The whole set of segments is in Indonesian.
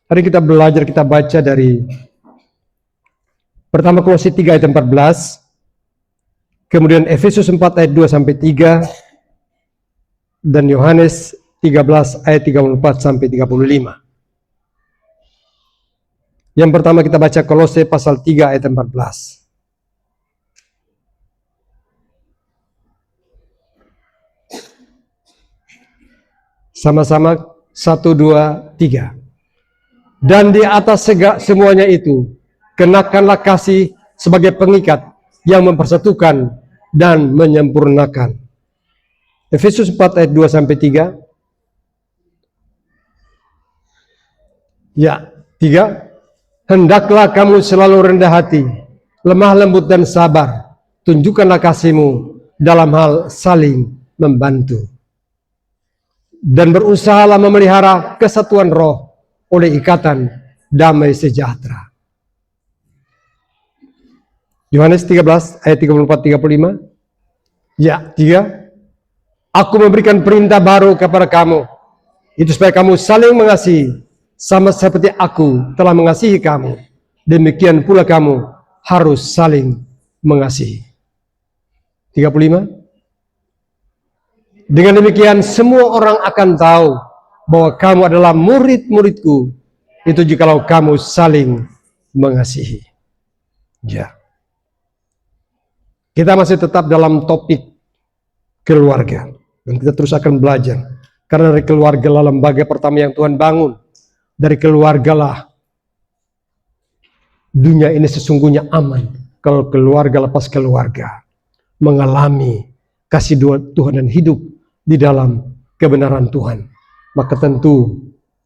Hari kita belajar, kita baca dari pertama Kolose 3 ayat 14, kemudian Efesus 4 ayat 2 sampai 3, dan Yohanes 13 ayat 34 sampai 35. Yang pertama kita baca Kolose pasal 3 ayat 14. Sama-sama 1, 2, 3. Dan di atas semuanya itu, kenakanlah kasih sebagai pengikat yang mempersatukan dan menyempurnakan. Efesus 4 ayat 2 sampai 3. Ya, 3. Hendaklah kamu selalu rendah hati, lemah lembut dan sabar. Tunjukkanlah kasihmu dalam hal saling membantu. Dan berusahalah memelihara kesatuan roh oleh ikatan damai sejahtera. Yohanes 13 ayat 34-35. Ya, 3. Aku memberikan perintah baru kepada kamu, itu supaya kamu saling mengasihi, sama seperti aku telah mengasihi kamu. Demikian pula kamu harus saling mengasihi. 35. Dengan demikian semua orang akan tahu bahwa kamu adalah murid-muridku, itu jikalau kamu saling mengasihi. Ya. Kita masih tetap dalam topik keluarga, dan kita terus akan belajar. Karena dari keluarga lah lembaga pertama yang Tuhan bangun. Dari keluarga lah dunia ini sesungguhnya aman. Kalau keluarga lepas keluarga mengalami kasih Tuhan dan hidup di dalam kebenaran Tuhan, maka tentu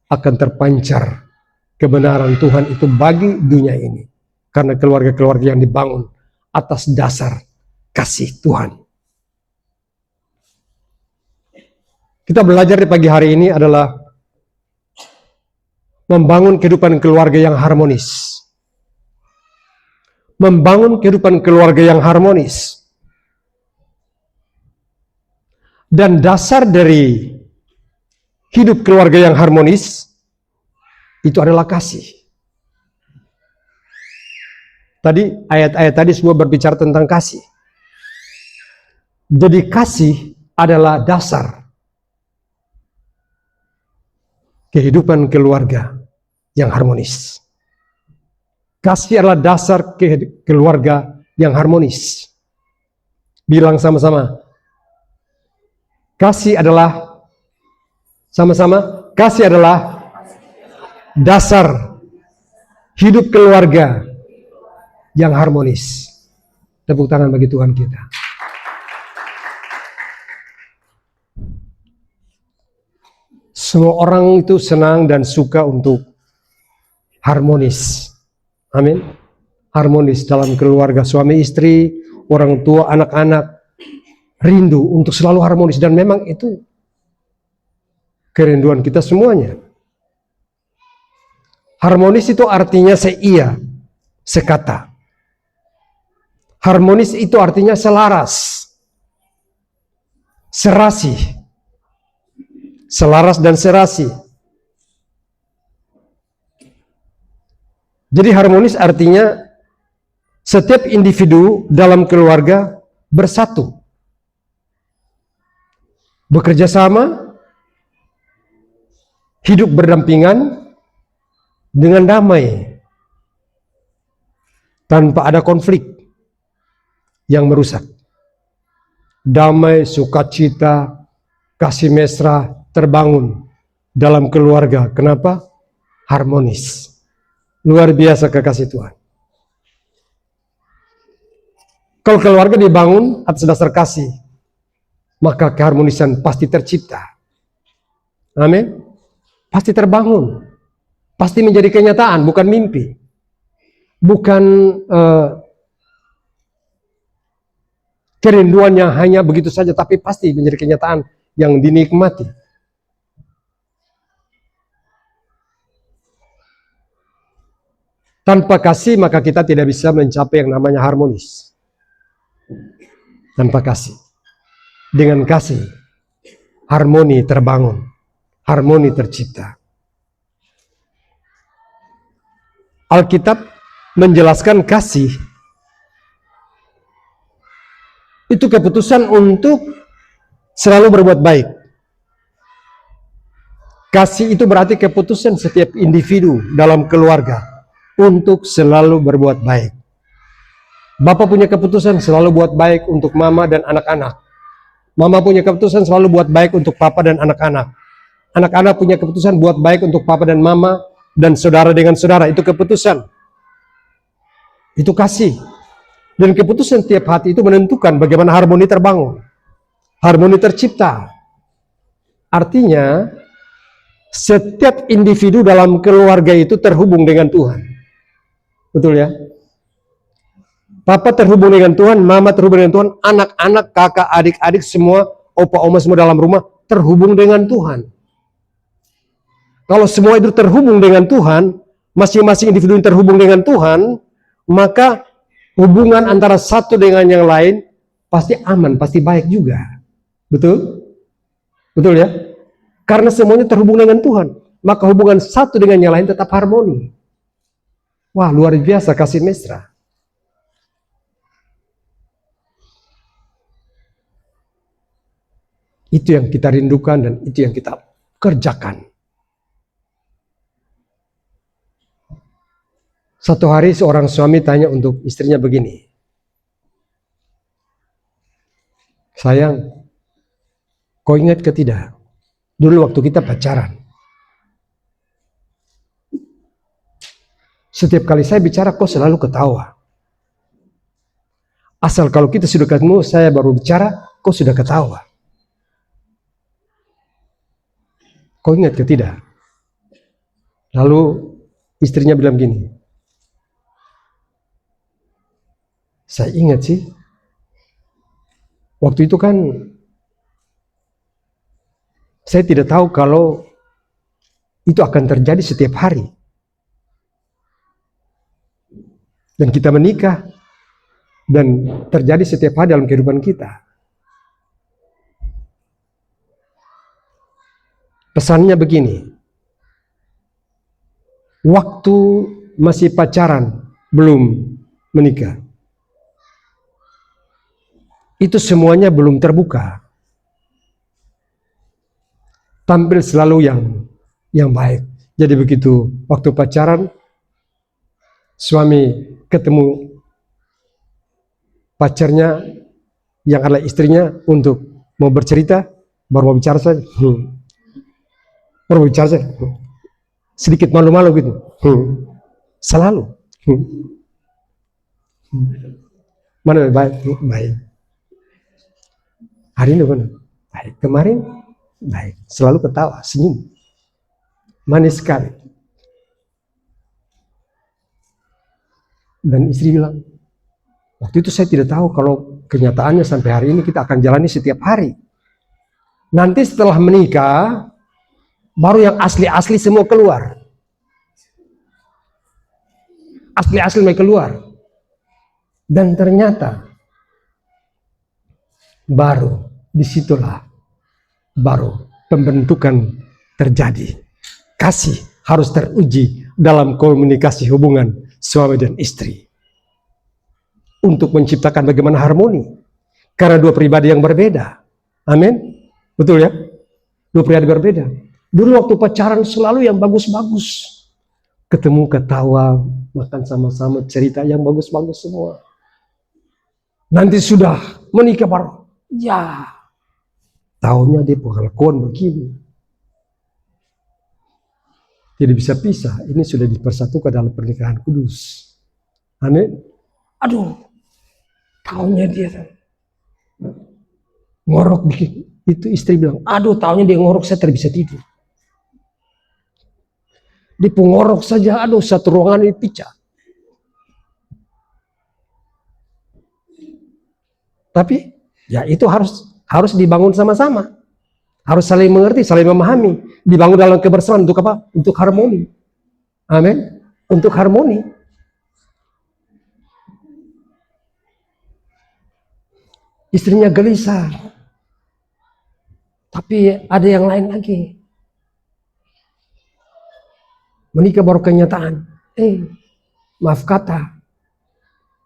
akan terpancar kebenaran Tuhan itu bagi dunia ini. Karena keluarga-keluarga yang dibangun atas dasar kasih Tuhan. Kita belajar di pagi hari ini adalah membangun kehidupan keluarga yang harmonis. Membangun kehidupan keluarga yang harmonis. Dan dasar dari hidup keluarga yang harmonis itu adalah kasih. Tadi ayat-ayat tadi semua berbicara tentang kasih. Jadi kasih adalah dasar kehidupan keluarga yang harmonis. Kasih adalah dasar keluarga yang harmonis. Bilang sama-sama. Kasih adalah, sama-sama, kasih adalah dasar hidup keluarga yang harmonis. Tepuk tangan bagi Tuhan kita. Semua orang itu senang dan suka untuk harmonis. Amin. Harmonis dalam keluarga, suami istri, orang tua, anak-anak. Rindu untuk selalu harmonis, dan memang itu kerinduan kita semuanya. Harmonis itu artinya seia, sekata. Harmonis itu artinya selaras, serasi, selaras dan serasi. Jadi harmonis artinya setiap individu dalam keluarga bersatu, bekerja sama, hidup berdampingan dengan damai, tanpa ada konflik yang merusak. Damai, sukacita, kasih mesra terbangun dalam keluarga. Kenapa? Harmonis. Luar biasa kekasih Tuhan. Kalau keluarga dibangun atas dasar kasih, maka keharmonisan pasti tercipta. Amin. Pasti terbangun. Pasti menjadi kenyataan, bukan mimpi. Bukan kerinduan yang hanya begitu saja, tapi pasti menjadi kenyataan yang dinikmati. Tanpa kasih, maka kita tidak bisa mencapai yang namanya harmonis. Tanpa kasih. Dengan kasih, harmoni terbangun, harmoni tercipta. Alkitab menjelaskan kasih itu keputusan untuk selalu berbuat baik. Kasih itu berarti keputusan setiap individu dalam keluarga untuk selalu berbuat baik. Bapak punya keputusan selalu buat baik untuk mama dan anak-anak. Mama punya keputusan selalu buat baik untuk papa dan anak-anak. Anak-anak punya keputusan buat baik untuk papa dan mama dan saudara dengan saudara. Itu keputusan. Itu kasih. Dan keputusan tiap hati itu menentukan bagaimana harmoni terbangun. Harmoni tercipta. Artinya, setiap individu dalam keluarga itu terhubung dengan Tuhan. Betul ya? Papa terhubung dengan Tuhan, mama terhubung dengan Tuhan, anak-anak, kakak, adik-adik semua, opa, oma semua dalam rumah terhubung dengan Tuhan. Kalau semua itu terhubung dengan Tuhan, masing-masing individu yang terhubung dengan Tuhan, maka hubungan antara satu dengan yang lain pasti aman, pasti baik juga. Betul? Betul ya? Karena semuanya terhubung dengan Tuhan, maka hubungan satu dengan yang lain tetap harmoni. Wah, luar biasa kasih mesra. Itu yang kita rindukan dan itu yang kita kerjakan. Satu hari seorang suami tanya untuk istrinya begini, sayang, kau ingat ke tidak? Dulu waktu kita pacaran, setiap kali saya bicara kau selalu ketawa. Asal kalau kita sudah ketemu, saya baru bicara, kau sudah ketawa. Kau ingat ke tidak? Lalu istrinya bilang gini, saya ingat sih, waktu itu kan saya tidak tahu kalau itu akan terjadi setiap hari. Dan kita menikah, dan terjadi setiap hari dalam kehidupan kita. Pesannya begini, waktu masih pacaran, belum menikah, itu semuanya belum terbuka. Tampil selalu yang baik. Jadi begitu waktu pacaran, suami ketemu pacarnya yang adalah istrinya untuk mau bercerita, baru mau bicara saja. Baru bicara saja. Sedikit malu-malu gitu. Selalu. Mana baik? Baik. Hari ini mana? Baik. Kemarin? Baik. Selalu ketawa, senyum. Manis sekali. Dan istri bilang, waktu itu saya tidak tahu kalau kenyataannya sampai hari ini kita akan jalani setiap hari. Nanti setelah menikah, baru yang asli-asli semua keluar. Asli-asli mulai keluar. Dan ternyata, baru disitulah baru pembentukan terjadi. Kasih harus teruji dalam komunikasi hubungan suami dan istri. Untuk menciptakan bagaimana harmoni. Karena dua pribadi yang berbeda. Amin. Betul ya? Dua pribadi berbeda. Dulu waktu pacaran selalu yang bagus-bagus. Ketemu ketawa, makan sama-sama, cerita yang bagus-bagus semua. Nanti sudah menikah baru. Ya, tahunya dia pengakuan begini. Tidak bisa pisah. Ini sudah dipersatukan dalam pernikahan kudus. Amin. Aduh, tahunya dia ngorok bikin. Itu istri bilang, aduh tahunya dia ngorok, saya tidak bisa tidur. Dia pengorok saja, aduh satu ruangan ini pecah. Tapi ya itu harus dibangun sama-sama. Harus saling mengerti, saling memahami. Dibangun dalam kebersamaan untuk apa? Untuk harmoni. Amin. Untuk harmoni. Istrinya gelisah. Tapi ada yang lain lagi. Menikah baru kenyataan. maaf kata,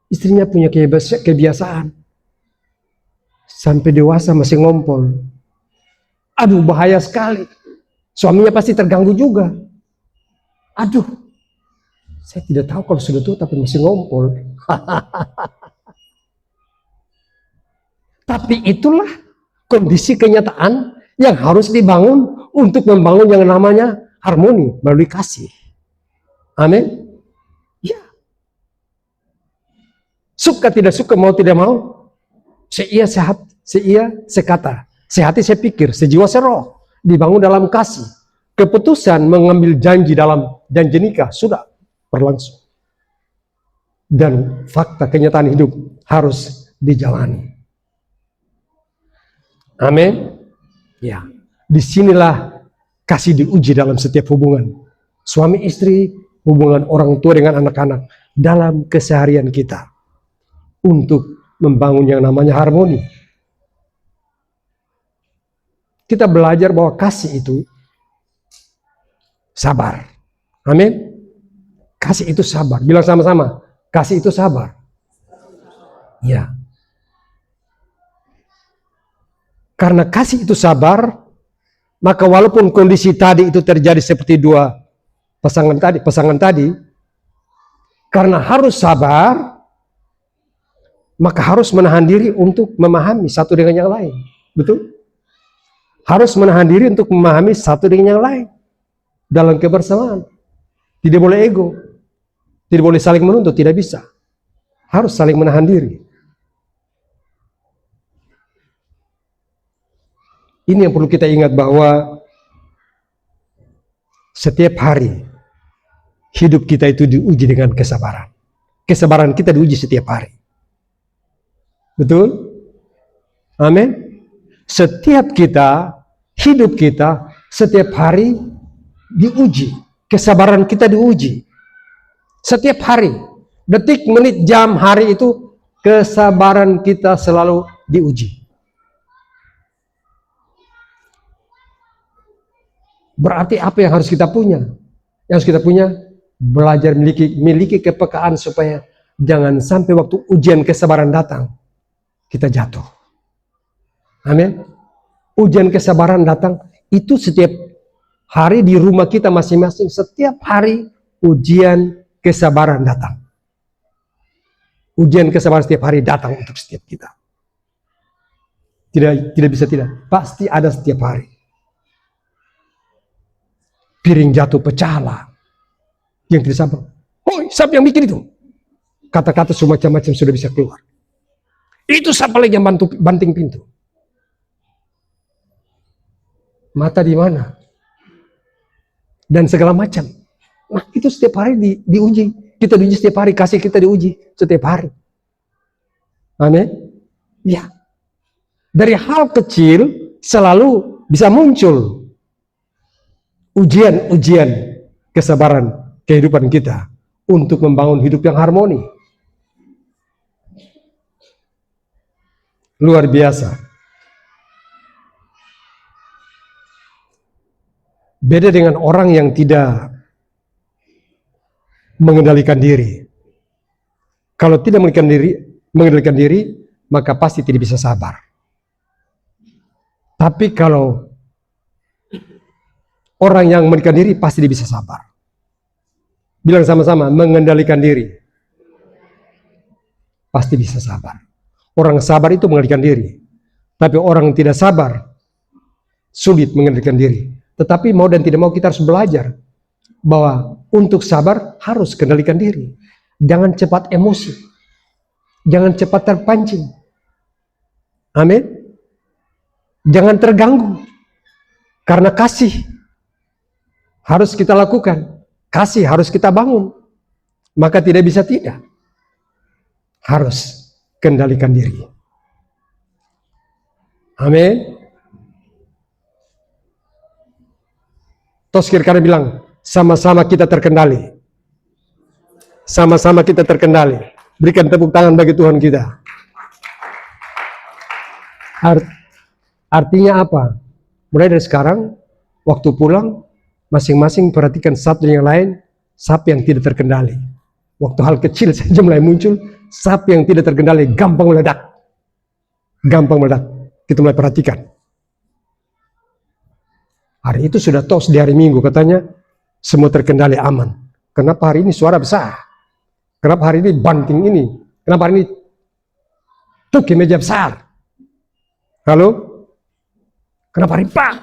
istrinya punya kebiasaan. Sampai dewasa masih ngompol. Aduh, bahaya sekali. Suaminya pasti terganggu juga. Aduh, saya tidak tahu kalau sudah tua tapi masih ngompol. Tapi itulah kondisi kenyataan yang harus dibangun untuk membangun yang namanya harmoni melalui kasih. Amin. Ya. Suka tidak suka, mau tidak mau, seia sehat, seia sekata, sehati sepikir, sejiwa seroh, dibangun dalam kasih. Keputusan mengambil janji dalam janji nikah sudah berlangsung. Dan fakta kenyataan hidup harus dijalani. Amin. Ya, disinilah kasih diuji dalam setiap hubungan. Suami istri, hubungan orang tua dengan anak-anak, dalam keseharian kita. Untuk membangun yang namanya harmoni. Kita belajar bahwa kasih itu sabar. Amin. Kasih itu sabar. Bilang sama-sama, kasih itu sabar. Ya. Karena kasih itu sabar, maka walaupun kondisi tadi itu terjadi seperti dua pasangan tadi, karena harus sabar, maka harus menahan diri untuk memahami satu dengan yang lain. Betul? Harus menahan diri untuk memahami satu dengan yang lain dalam kebersamaan. Tidak boleh ego, tidak boleh saling menuntut, tidak bisa. Harus saling menahan diri. Ini yang perlu kita ingat, bahwa setiap hari hidup kita itu diuji dengan kesabaran. Kesabaran kita diuji setiap hari. Betul? Amin. Setiap kita, hidup kita setiap hari diuji. Kesabaran kita diuji. Setiap hari, detik, menit, jam, hari itu kesabaran kita selalu diuji. Berarti apa yang harus kita punya? Yang harus kita punya, belajar miliki kepekaan supaya jangan sampai waktu ujian kesabaran datang, kita jatuh. Amin. Ujian kesabaran datang, itu setiap hari di rumah kita masing-masing, setiap hari ujian kesabaran datang. Ujian kesabaran setiap hari datang untuk setiap kita. Tidak bisa tidak, pasti ada setiap hari. Piring jatuh, pecahlah. Yang tidak sabar, "Hoi, siapa yang bikin itu?" Kata-kata semacam-macam sudah bisa keluar. Itu siapa lagi yang banting pintu? Mata di mana? Dan segala macam. Nah, itu setiap hari diuji. Kita diuji setiap hari, kasih kita diuji setiap hari. Amin. Ya. Dari hal kecil selalu bisa muncul ujian kesabaran kehidupan kita untuk membangun hidup yang harmoni. Luar biasa. Beda dengan orang yang tidak mengendalikan diri. Kalau tidak mengendalikan diri, maka pasti tidak bisa sabar. Tapi kalau orang yang mengendalikan diri pasti dia bisa sabar. Bilang sama-sama, mengendalikan diri. Pasti bisa sabar. Orang sabar itu mengendalikan diri. Tapi orang yang tidak sabar, sulit mengendalikan diri. Tetapi mau dan tidak mau kita harus belajar bahwa untuk sabar harus kendalikan diri. Jangan cepat emosi. Jangan cepat terpancing. Amin. Jangan terganggu. Karena kasih harus kita lakukan. Kasih harus kita bangun. Maka tidak bisa tidak. Harus kendalikan diri. Amin. Terus kira-kira bilang, sama-sama kita terkendali. Sama-sama kita terkendali. Berikan tepuk tangan bagi Tuhan kita. Artinya apa? Mulai dari sekarang, waktu pulang, masing-masing perhatikan satu yang lain, siapa yang tidak terkendali. Waktu hal kecil saja mulai muncul, sapi yang tidak terkendali gampang meledak. Gampang meledak. Kita mulai perhatikan. Hari itu sudah tos di hari Minggu, katanya semua terkendali aman. Kenapa hari ini suara besar? Kenapa hari ini banting ini? Kenapa hari ini tuh meja besar? Halo? Kenapa hari pak?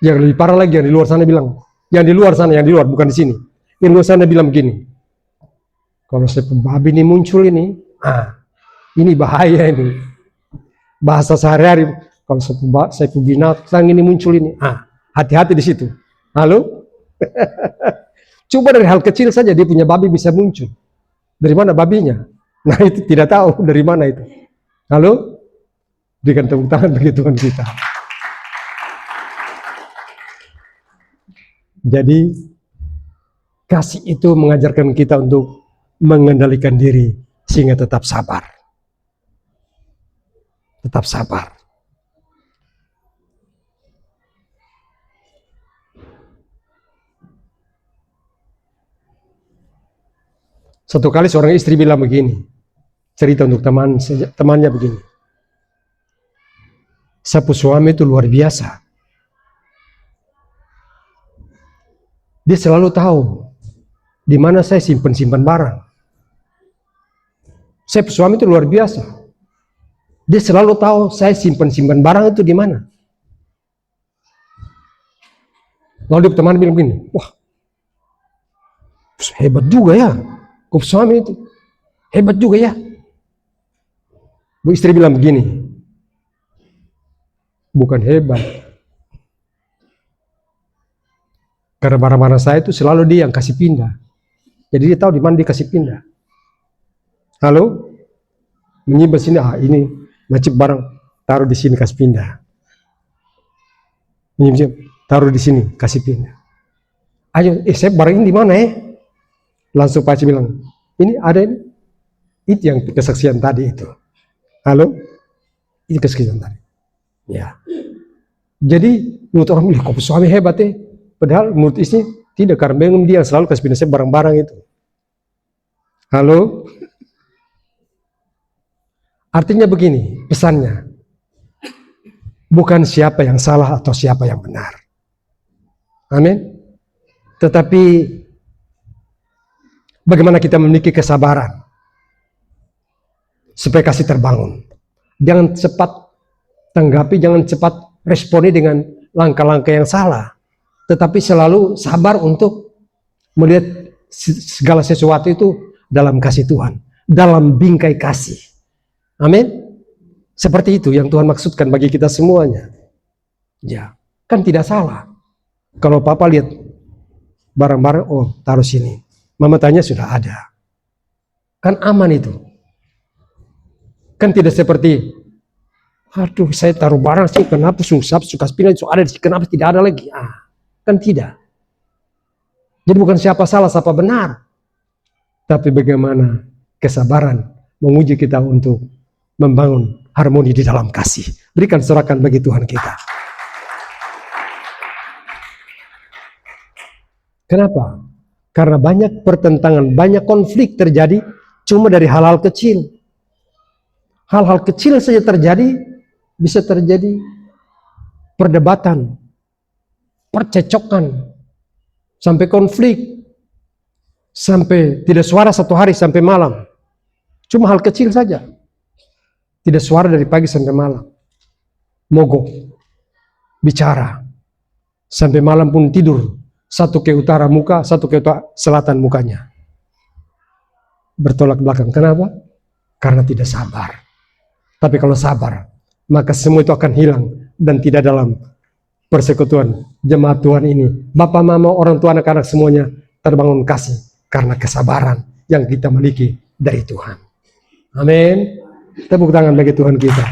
Yang lebih parah lagi yang di luar sana bilang, yang di luar sana, yang di luar bukan di sini. Yang di luar sana bilang begini, kalau sepupu babi ini muncul ini, ini bahaya ini. Bahasa sehari-hari, kalau sepupu binatang ini muncul ini, hati-hati di situ. Halo? Coba dari hal kecil saja dia punya babi bisa muncul. Dari mana babinya? Nah itu tidak tahu dari mana itu. Halo? Berikan tepuk tangan bagi Tuhan kita. Jadi kasih itu mengajarkan kita untuk mengendalikan diri sehingga tetap sabar. Tetap sabar. Satu kali seorang istri bilang begini, cerita untuk temannya begini. Sapu suami itu luar biasa. Dia selalu tahu di mana saya simpan barang. Sapu suami itu luar biasa. Dia selalu tahu saya simpan barang itu di mana. Lalu teman bilang begini, wah, hebat juga ya. Kau suami itu hebat juga ya. Bu istri bilang begini, bukan hebat, karena barang-barang saya itu selalu dia yang kasih pindah. Jadi dia tahu di mana dia kasih pindah. Halo, menyimpan sini, ini macet barang, taruh di sini kasih pindah. Menyimpan, taruh di sini kasih pindah. Ayo, saya barang ini di mana ya? Langsung Pak Haji bilang, ini ada ini. Itu yang kesaksian tadi itu. Halo? Itu kesaksian tadi. Ya. Jadi, menurut orang bilang, kok suami hebat ya? Padahal menurut istri, tidak, karena memang dia selalu kasih pindah barang-barang itu. Halo? Artinya begini, pesannya. Bukan siapa yang salah atau siapa yang benar. Amin. Tetapi bagaimana kita memiliki kesabaran supaya kasih terbangun. Jangan cepat tanggapi, jangan cepat responi dengan langkah-langkah yang salah. Tetapi selalu sabar untuk melihat segala sesuatu itu dalam kasih Tuhan, dalam bingkai kasih. Amin. Seperti itu yang Tuhan maksudkan bagi kita semuanya. Ya, kan tidak salah. Kalau papa lihat barang-barang, oh taruh sini. Mama tanya sudah ada. Kan aman itu. Kan tidak seperti, aduh saya taruh barang sih, kenapa susah, suka pindah, ada di sini, kenapa tidak ada lagi? Kan tidak. Jadi bukan siapa salah, siapa benar. Tapi bagaimana kesabaran menguji kita untuk membangun harmoni di dalam kasih. Berikan sorakan bagi Tuhan kita. Kenapa? Karena banyak pertentangan, banyak konflik terjadi cuma dari hal-hal kecil. Hal-hal kecil saja terjadi, bisa terjadi perdebatan, percecokan, sampai konflik, sampai tidak suara satu hari sampai malam. Cuma hal kecil saja. Tidak suara dari pagi sampai malam. Mogok, bicara, sampai malam pun tidur. Satu ke utara muka, satu ke selatan mukanya. Bertolak belakang. Kenapa? Karena tidak sabar. Tapi kalau sabar, maka semua itu akan hilang dan tidak dalam persekutuan jemaat Tuhan ini. Bapak, mama, orang tua, anak-anak semuanya terbangun kasih karena kesabaran yang kita miliki dari Tuhan. Amin. Tepuk tangan bagi Tuhan kita.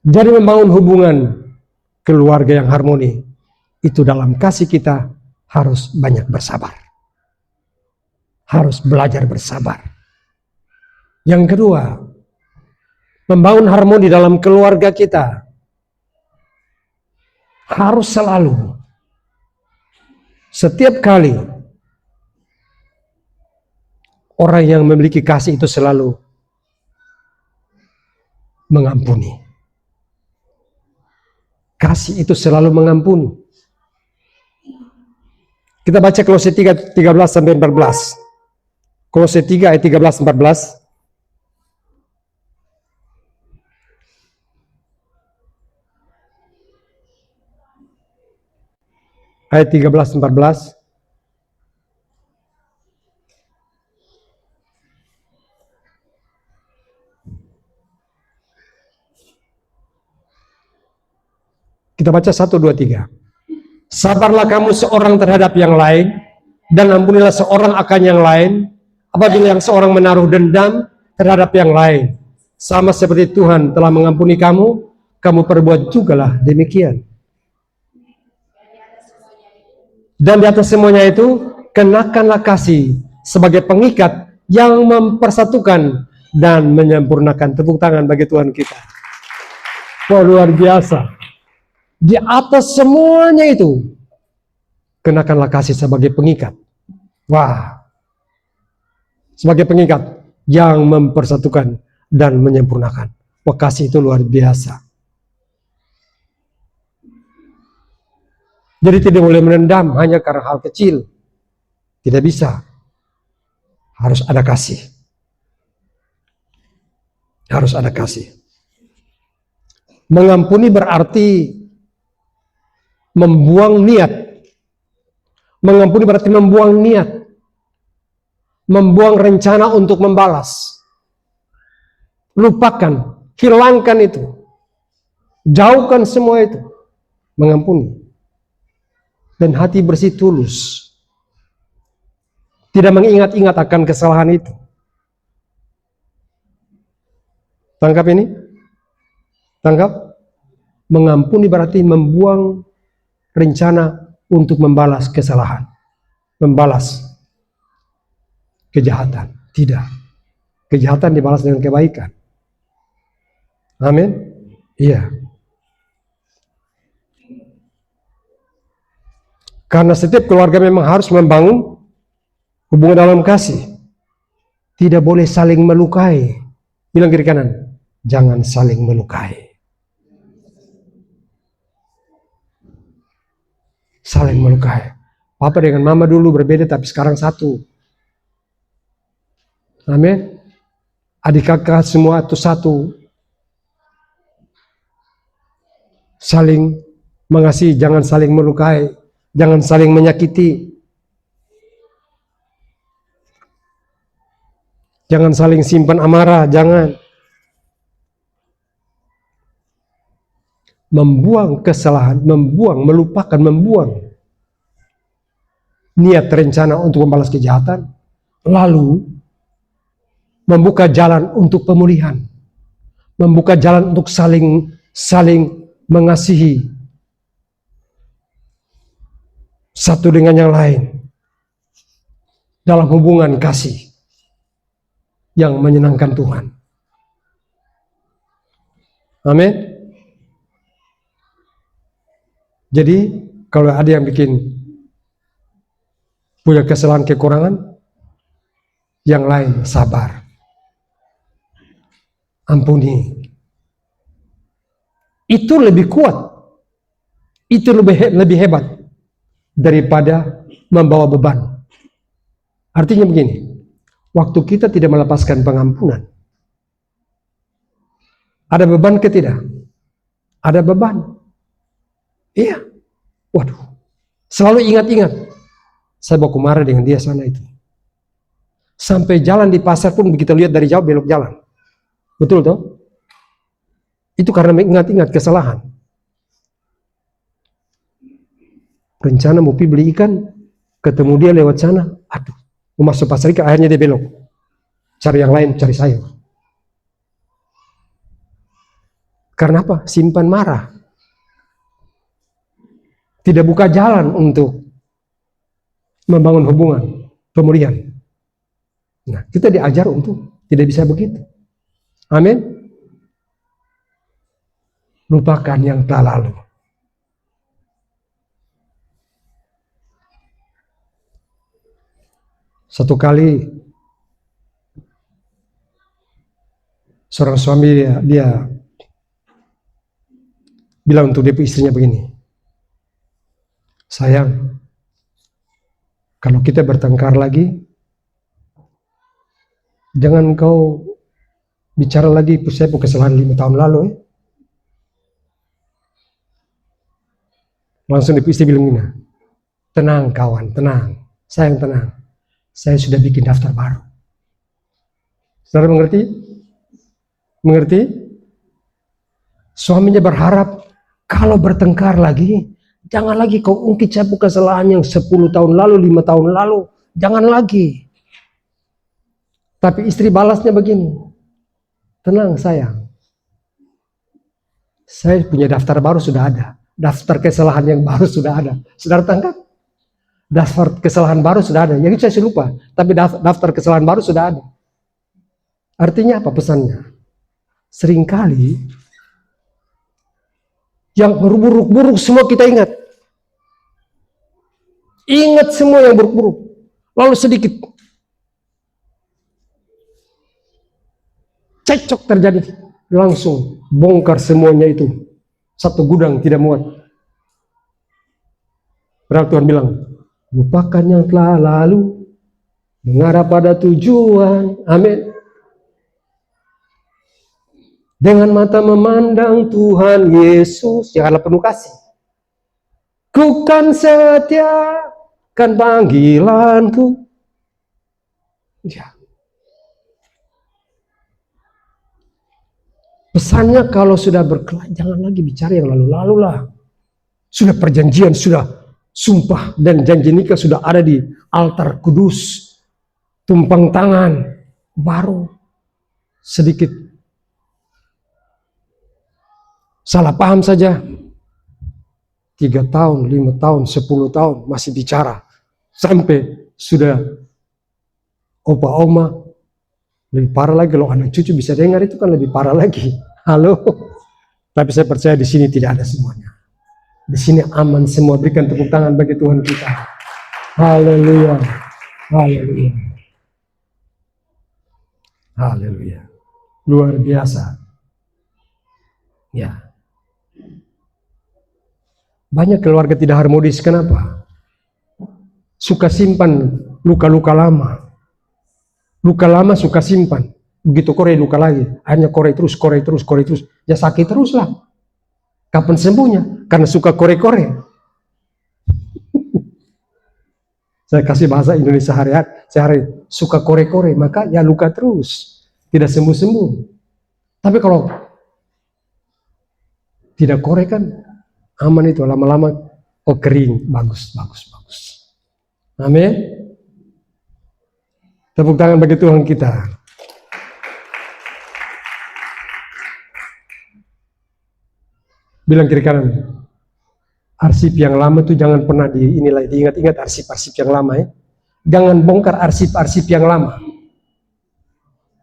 Jadi membangun hubungan keluarga yang harmoni, itu dalam kasih kita harus banyak bersabar. Harus belajar bersabar. Yang kedua, membangun harmoni dalam keluarga kita. Harus selalu. Setiap kali orang yang memiliki kasih itu selalu mengampuni. Kasih itu selalu mengampuni. Kita baca Kolose 3, 13 sampai 14. Kolose 3 ayat 13 14. Ayat 13 14. Kita baca 1 2 3. Sabarlah kamu seorang terhadap yang lain, dan ampunilah seorang akan yang lain, apabila yang seorang menaruh dendam terhadap yang lain. Sama seperti Tuhan telah mengampuni kamu, kamu perbuat jugalah demikian. Dan di atas semuanya itu, kenakanlah kasih sebagai pengikat yang mempersatukan dan menyempurnakan. Tepuk tangan bagi Tuhan kita. Wah, luar biasa. Di atas semuanya itu, kenakanlah kasih sebagai pengikat. Wah, sebagai pengikat yang mempersatukan dan menyempurnakan. Wah, kasih itu luar biasa. Jadi tidak boleh menendam hanya karena hal kecil. Tidak bisa. Harus ada kasih. Harus ada kasih. Mengampuni berarti membuang niat. Mengampuni berarti membuang niat. Membuang rencana untuk membalas. Lupakan, hilangkan itu. Jauhkan semua itu. Mengampuni. Dan hati bersih tulus. Tidak mengingat-ingat akan kesalahan itu. Tangkap ini? Tangkap? Mengampuni berarti membuang rencana untuk membalas kesalahan. Membalas kejahatan. Tidak. Kejahatan dibalas dengan kebaikan. Amin? Iya. Karena setiap keluarga memang harus membangun hubungan dalam kasih. Tidak boleh saling melukai. Bilang kiri kanan, jangan saling melukai. Saling melukai. Papa dengan mama dulu berbeda tapi sekarang satu. Amin. Adik kakak semua itu satu. Saling mengasihi, jangan saling melukai. Jangan saling menyakiti. Jangan saling simpan amarah, jangan. Membuang kesalahan, melupakan, membuang niat rencana untuk membalas kejahatan, lalu membuka jalan untuk pemulihan, membuka jalan untuk saling mengasihi satu dengan yang lain dalam hubungan kasih yang menyenangkan Tuhan. Amin. Jadi kalau ada yang punya kesalahan kekurangan, yang lain sabar, ampuni. Itu lebih kuat, itu lebih hebat daripada membawa beban. Artinya begini, waktu kita tidak melepaskan pengampunan, ada beban ke tidak? Ada beban. Iya. Waduh. Selalu ingat-ingat. Saya baku marah dengan dia sana itu. Sampai jalan di pasar pun begitu lihat dari jauh belok jalan. Betul toh? Itu karena mengingat-ingat kesalahan. Rencana mau pergi beli ikan, ketemu dia lewat sana, aduh, mau masuk pasar ikan, akhirnya dia belok. Cari yang lain, cari sayur. Karena apa? Simpan marah. Tidak buka jalan untuk membangun hubungan, pemulihan. Nah, kita diajar untuk tidak bisa begitu. Amin. Lupakan yang telah lalu. Satu kali seorang suami dia bilang untuk dia istrinya begini, sayang, kalau kita bertengkar lagi, jangan kau bicara lagi saya punya kesalahan 5 tahun lalu. Langsung istri bilang gini, tenang kawan, tenang, sayang tenang, saya sudah bikin daftar baru. Saudara mengerti? Mengerti? Suaminya berharap kalau bertengkar lagi, jangan lagi kau ungkit saya bukan kesalahan yang 10 tahun lalu, 5 tahun lalu, jangan lagi. Tapi istri balasnya begini, tenang sayang, saya punya daftar baru sudah ada, daftar kesalahan yang baru sudah ada. Saudara tangkap? Daftar kesalahan baru sudah ada, yang itu saya lupa, tapi daftar kesalahan baru sudah ada. Artinya apa pesannya? Seringkali yang buruk-buruk semua kita ingat. Ingat semua yang buruk-buruk. Lalu sedikit cekcok terjadi, langsung bongkar semuanya itu. Satu gudang tidak muat. Padahal Tuhan bilang, lupakan yang telah lalu, mengarah pada tujuan. Amin. Dengan mata memandang Tuhan Yesus, janganlah penuh kasih. Ku kan setia, kan panggilanku. Ya. Pesannya kalau sudah berkelahi, jangan lagi bicara yang lalu-lalu lah. Sudah perjanjian, sudah sumpah dan janji nikah sudah ada di altar kudus. Tumpang tangan, baru sedikit salah paham saja. 3 tahun, 5 tahun, 10 tahun masih bicara. Sampai sudah opa oma, lebih parah lagi kalau anak cucu bisa dengar itu kan lebih parah lagi. Halo. Tapi saya percaya di sini tidak ada semuanya. Di sini aman semua. Berikan tepuk tangan bagi Tuhan kita. Haleluya. Haleluya. Haleluya. Luar biasa. Ya. Banyak keluarga tidak harmonis. Kenapa? Suka simpan luka-luka lama. Luka lama suka simpan. Begitu korek luka lagi. Hanya korek terus, korek terus, korek terus. Ya sakit terus lah. Kapan sembuhnya? Karena suka korek-korek. Saya kasih bahasa Indonesia sehari suka korek-korek. Maka ya luka terus. Tidak sembuh-sembuh. Tapi kalau tidak korek kan aman itu. Lama-lama oh kering. Bagus, bagus, bagus. Amin. Tepuk tangan bagi Tuhan kita. Bilang kiri kanan. Arsip yang lama itu jangan pernah diingat-ingat arsip-arsip yang lama ya. Jangan bongkar arsip-arsip yang lama.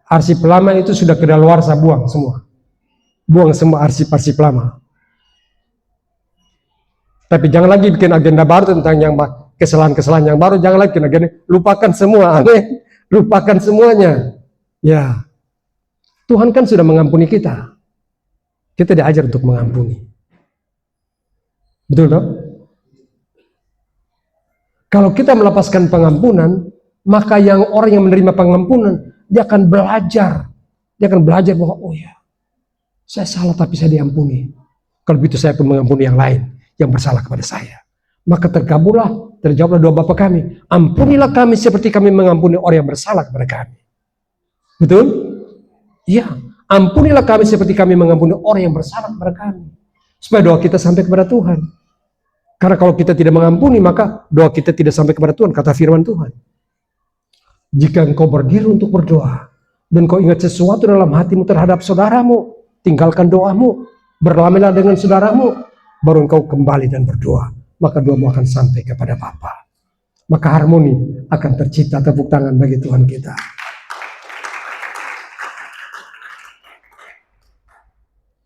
Arsip lama itu sudah kedaluarsa, buang semua. Buang semua arsip-arsip lama. Tapi jangan lagi bikin agenda baru tentang yang kesalahan-kesalahan yang baru. Jangan lagi bikin agenda. Lupakan semua. Amin. Lupakan semuanya. Ya. Tuhan kan sudah mengampuni kita. Kita diajar untuk mengampuni. Betul toh? Kalau kita melepaskan pengampunan, maka orang yang menerima pengampunan, dia akan belajar. Dia akan belajar bahwa, oh ya, saya salah tapi saya diampuni. Kalau begitu saya pun mengampuni yang lain, yang bersalah kepada saya. Maka terjawablah doa Bapa kami, ampunilah kami seperti kami mengampuni orang yang bersalah kepada kami. Betul? Iya, ampunilah kami seperti kami mengampuni orang yang bersalah kepada kami. Supaya doa kita sampai kepada Tuhan. Karena kalau kita tidak mengampuni, maka doa kita tidak sampai kepada Tuhan, kata firman Tuhan. Jika engkau berdiri untuk berdoa, dan kau ingat sesuatu dalam hatimu terhadap saudaramu, tinggalkan doamu, berlamilah dengan saudaramu, baru engkau kembali dan berdoa. Maka doamu akan sampai kepada Bapa. Maka harmoni akan tercipta. Tepuk tangan bagi Tuhan kita.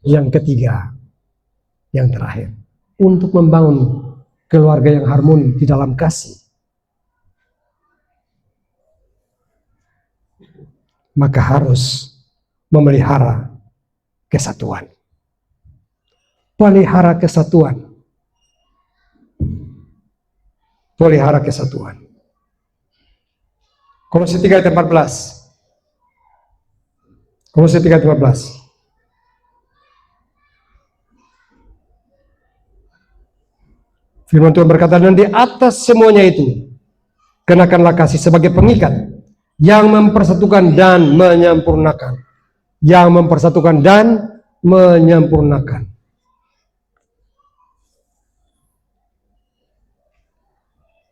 Yang ketiga, yang terakhir, untuk membangun keluarga yang harmoni di dalam kasih. maka harus memelihara kesatuan. Pelihara kesatuan. Pelihara kesatuan. Kolose 3 ayat 14. Kolose 3 ayat 14. Firman Tuhan berkata, dan di atas semuanya itu, kenakanlah kasih sebagai pengikat yang mempersatukan dan menyempurnakan. Yang mempersatukan dan menyempurnakan.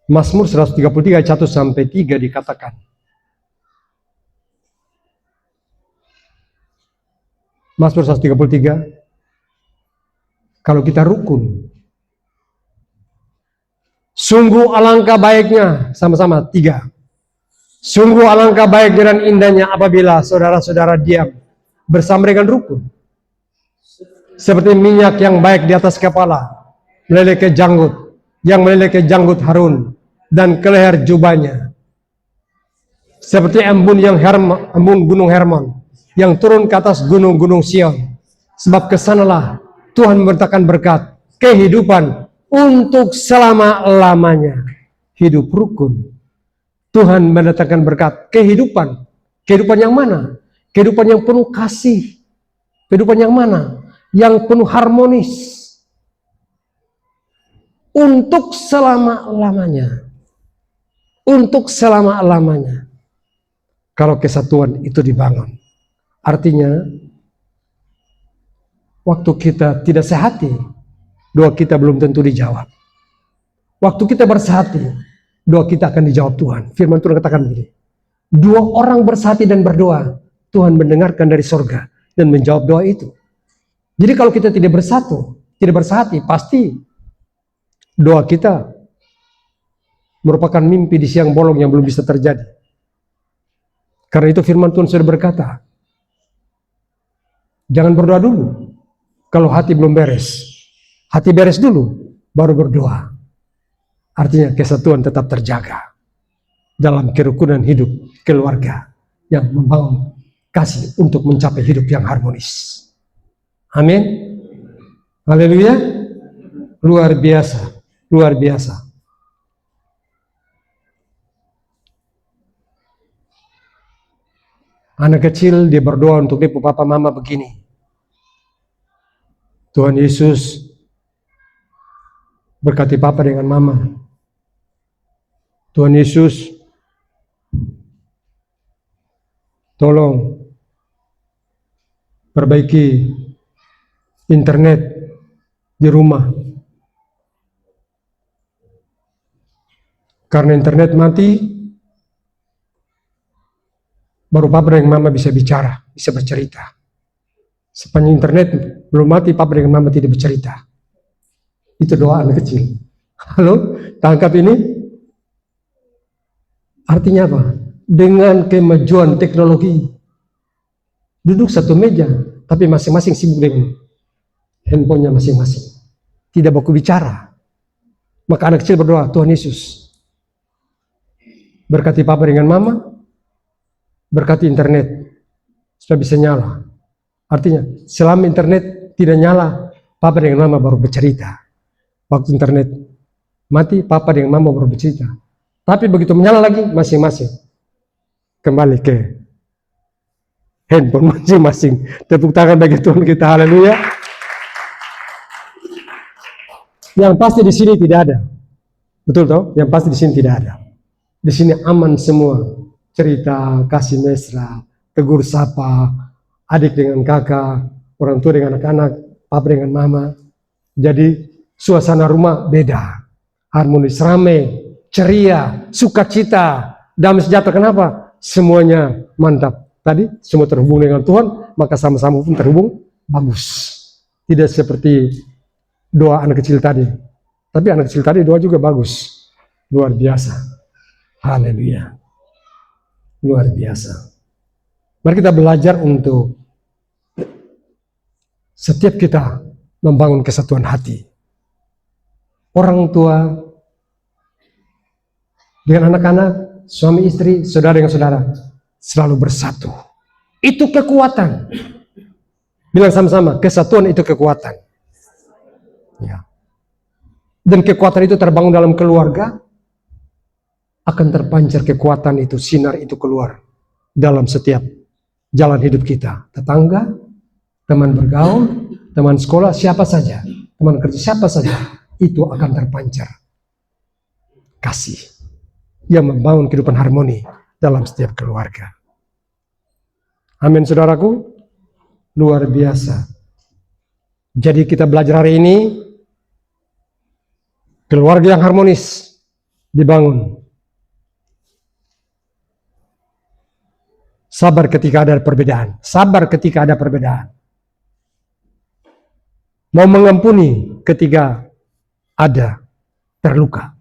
Mazmur 133 ayat 1 sampai 3 dikatakan, Mazmur 133, kalau kita rukun, sungguh alangkah baiknya, sama-sama 3. Sungguh alangkah baiknya dan indahnya apabila saudara-saudara diam bersama dengan rukun. Seperti minyak yang baik di atas kepala, meleleh ke janggut, yang meleleh ke janggut Harun, dan ke leher jubahnya. Seperti embun gunung Hermon, yang turun ke atas gunung-gunung Sion. Sebab kesanalah Tuhan memerintahkan berkat, kehidupan, untuk selama-lamanya. Hidup rukun. Tuhan mendatangkan berkat, kehidupan. Kehidupan yang mana? Kehidupan yang penuh kasih. Kehidupan yang mana? Yang penuh harmonis. Untuk selama-lamanya. Untuk selama-lamanya. Kalau kesatuan itu dibangun. Artinya, waktu kita tidak sehati, doa kita belum tentu dijawab. Waktu kita bersehati, doa kita akan dijawab Tuhan. Firman Tuhan katakan begini, 2 orang bersehati dan berdoa, Tuhan mendengarkan dari sorga dan menjawab doa itu. Jadi kalau kita tidak bersatu, tidak bersehati, pasti doa kita merupakan mimpi di siang bolong yang belum bisa terjadi. Karena itu firman Tuhan sudah berkata, jangan berdoa dulu kalau hati belum beres. Hati beres dulu, baru berdoa. Artinya kesatuan tetap terjaga dalam kerukunan hidup keluarga yang membangun kasih untuk mencapai hidup yang harmonis. Amin. Haleluya. Luar biasa, luar biasa. Anak kecil dia berdoa untuk ibu papa mama begini. Tuhan Yesus berkati papa dengan mama. Tuhan Yesus tolong perbaiki internet di rumah. Karena internet mati, baru papa dengan mama bisa bicara, bisa bercerita. Sepanjang internet belum mati, papa dengan mama tidak bercerita. Itu doa anak kecil. Halo, tangkap ini. Artinya apa? Dengan kemajuan teknologi, duduk satu meja, tapi masing-masing sibuk dengan handphonenya masing-masing. Tidak baku bicara. Maka anak kecil berdoa, Tuhan Yesus, berkati papa dengan mama, berkati internet, supaya bisa nyala. Artinya, selama internet tidak nyala, papa dengan mama baru bercerita. Waktu internet mati, papa dengan mama baru bercerita. Tapi begitu menyala lagi, masing-masing kembali ke handphone masing-masing. Tepuk tangan bagi Tuhan kita, haleluya. Yang pasti di sini tidak ada. Betul toh? Yang pasti di sini tidak ada. Di sini aman semua. Cerita, kasih mesra, tegur sapa, adik dengan kakak, orang tua dengan anak-anak, papa dengan mama. Jadi suasana rumah beda, harmonis, ramai, ceria, sukacita, damai sejahtera. Kenapa? Semuanya mantap. Tadi semua terhubung dengan Tuhan, maka sama-sama pun terhubung bagus. Tidak seperti doa anak kecil tadi. Tapi anak kecil tadi doa juga bagus. Luar biasa. Haleluya. Luar biasa. Mari kita belajar untuk setiap kita membangun kesatuan hati. Orang tua dengan anak-anak, suami istri, saudara dengan saudara, selalu bersatu. itu kekuatan. Bilang sama-sama, kesatuan itu kekuatan. Ya. Dan kekuatan itu terbangun dalam keluarga, akan terpancar kekuatan itu, sinar itu keluar dalam setiap jalan hidup kita. Tetangga, teman bergaul, teman sekolah, siapa saja, teman kerja, siapa saja, itu akan terpancar kasih yang membangun kehidupan harmoni dalam setiap keluarga. Amin, saudaraku. Luar biasa. Jadi kita belajar hari ini, keluarga yang harmonis dibangun. Sabar ketika ada perbedaan. Sabar ketika ada perbedaan. Mau mengampuni ketika ada terluka.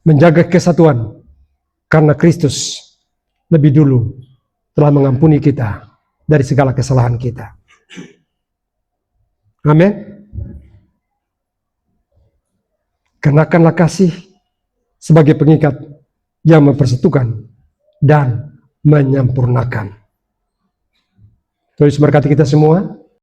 Menjaga kesatuan karena Kristus lebih dulu telah mengampuni kita dari segala kesalahan kita. Amin. Kenakanlah kasih sebagai pengikat yang mempersatukan dan menyempurnakan. Tuhan Yesus berkati kita semua.